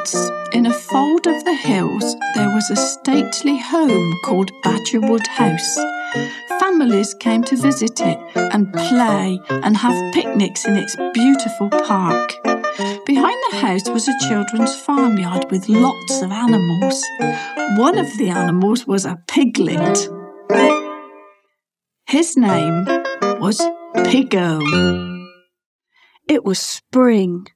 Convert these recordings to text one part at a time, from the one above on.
Once, in a fold of the hills, there was a stately home called Badgerwood House. Families came to visit it and play and have picnics in its beautiful park. Behind the house was a children's farmyard with lots of animals. One of the animals was a piglet. His name was Piggo. It was spring.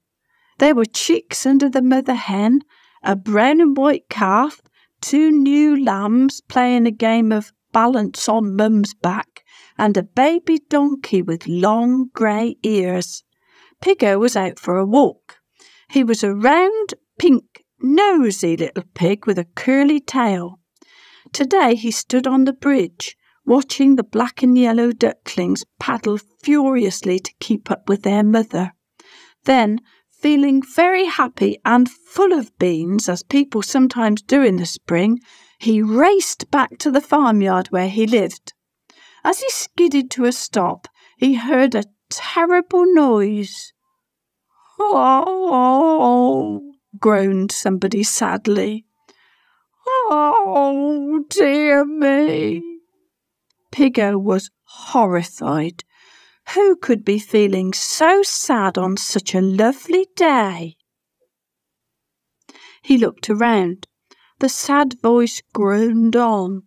There were chicks under the mother hen, a brown and white calf, 2 new lambs playing a game of balance on mum's back, and a baby donkey with long grey ears. Piggo was out for a walk. He was a round, pink, nosy little pig with a curly tail. Today he stood on the bridge, watching the black and yellow ducklings paddle furiously to keep up with their mother. Then, feeling very happy and full of beans, as people sometimes do in the spring, he raced back to the farmyard where he lived. As he skidded to a stop, he heard a terrible noise. "Oh," groaned somebody sadly. "Oh, dear me." Piggo was horrified. Who could be feeling so sad on such a lovely day? He looked around. The sad voice groaned on.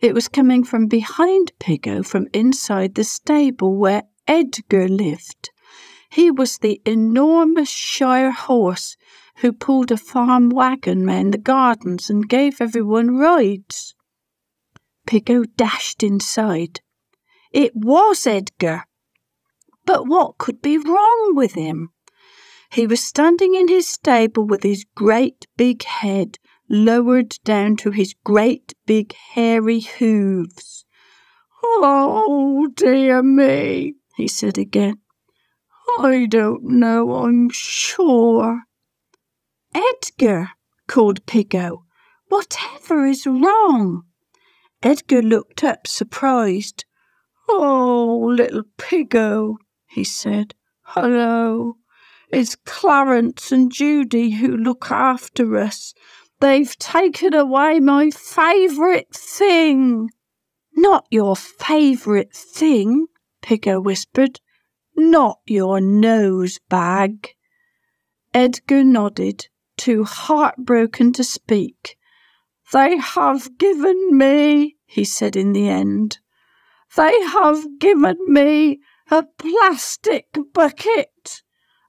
It was coming from behind Piggo, from inside the stable where Edgar lived. He was the enormous Shire horse who pulled a farm wagon round the gardens and gave everyone rides. Piggo dashed inside. It was Edgar. But what could be wrong with him? He was standing in his stable with his great big head lowered down to his great big hairy hooves. "Oh, dear me," he said again. "I don't know, I'm sure." "Edgar," called Piggo, "whatever is wrong?" Edgar looked up, surprised. "Oh, little Piggo," he said. "Hello. It's Clarence and Judy who look after us. They've taken away my favourite thing." "Not your favourite thing?" Piggo whispered. "Not your nosebag." Edgar nodded, too heartbroken to speak. "They have given me," he said in the end, "they have given me a plastic bucket.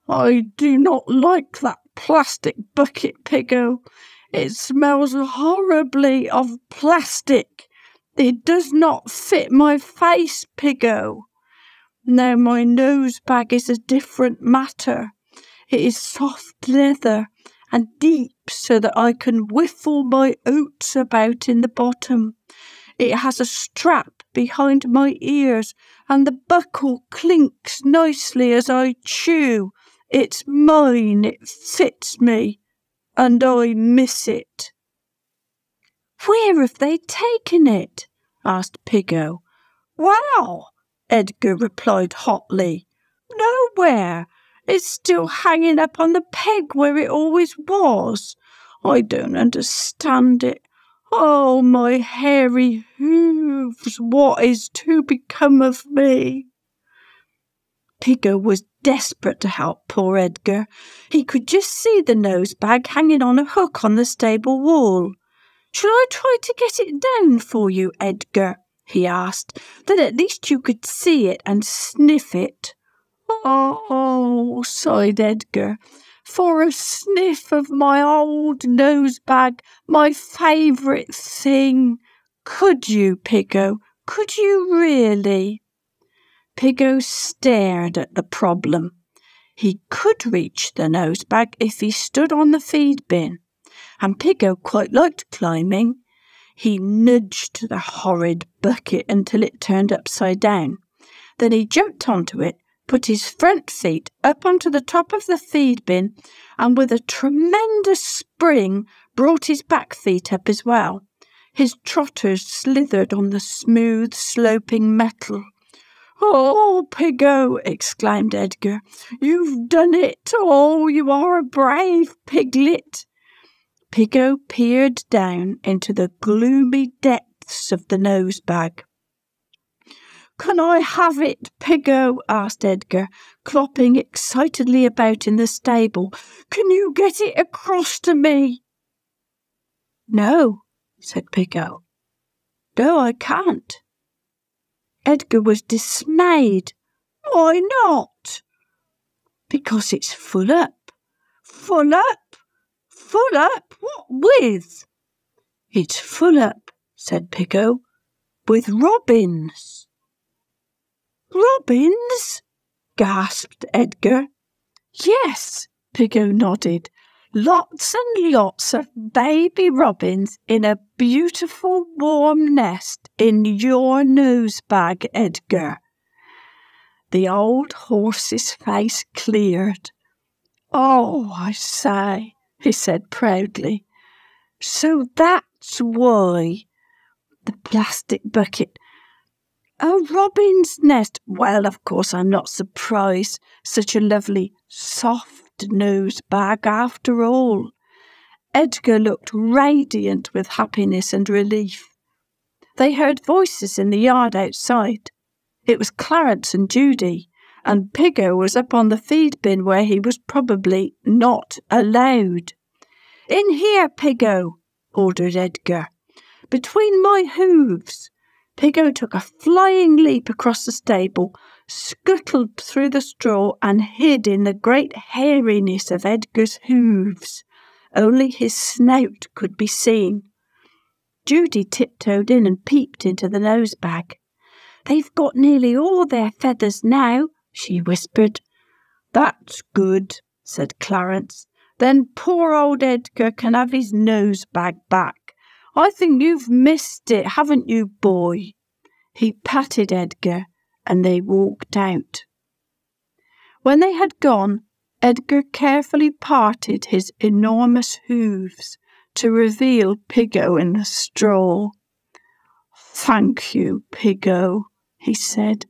I do not like that plastic bucket, Piggo. It smells horribly of plastic. It does not fit my face, Piggo. Now my nosebag is a different matter. It is soft leather and deep so that I can whiffle my oats about in the bottom. It has a strap behind my ears and the buckle clinks nicely as I chew. It's mine, it fits me, and I miss it." "Where have they taken it?" asked Piggo. "Well," Edgar replied hotly, "nowhere. It's still hanging up on the peg where it always was. I don't understand it. Oh, my hairy hooves, what is to become of me?" Piggo was desperate to help poor Edgar. He could just see the nosebag hanging on a hook on the stable wall. "Shall I try to get it down for you, Edgar?" he asked. "Then at least you could see it and sniff it." "Oh," sighed Edgar, "for a sniff of my old nosebag, my favourite thing. Could you, Piggo? Could you really?" Piggo stared at the problem. He could reach the nosebag if he stood on the feed bin, and Piggo quite liked climbing. He nudged the horrid bucket until it turned upside down. Then he jumped onto it, put his front feet up onto the top of the feed bin, and with a tremendous spring brought his back feet up as well. His trotters slithered on the smooth, sloping metal. "Oh, Piggo," exclaimed Edgar, "you've done it! Oh, you are a brave piglet!" Piggo peered down into the gloomy depths of the nosebag. "Can I have it, Piggo?" asked Edgar, clopping excitedly about in the stable. "Can you get it across to me?" "No," said Piggo. "No, I can't." Edgar was dismayed. "Why not?" "Because it's full up." "Full up? Full up? What with?" "It's full up," said Piggo, "with robins." "Robins?" gasped Edgar. "Yes," Piggo nodded. "Lots and lots of baby robins in a beautiful warm nest in your nosebag, Edgar." The old horse's face cleared. "Oh, I say," he said proudly. "So that's why. The plastic bucket. A robin's nest. Well, of course, I'm not surprised. Such a lovely, soft nosebag after all." Edgar looked radiant with happiness and relief. They heard voices in the yard outside. It was Clarence and Judy, and Piggo was up on the feed bin where he was probably not allowed. "In here, Piggo," ordered Edgar. "Between my hooves." Piggo took a flying leap across the stable, scuttled through the straw, and hid in the great hairiness of Edgar's hooves. Only his snout could be seen. Judy tiptoed in and peeped into the nosebag. "They've got nearly all their feathers now," she whispered. "That's good," said Clarence. "Then poor old Edgar can have his nosebag back. I think you've missed it, haven't you, boy?" He patted Edgar, and they walked out. When they had gone, Edgar carefully parted his enormous hooves to reveal Piggo in the straw. "Thank you, Piggo," he said,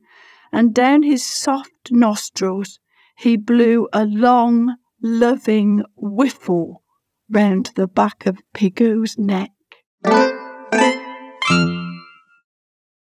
and down his soft nostrils he blew a long, loving whiffle round the back of Piggo's neck.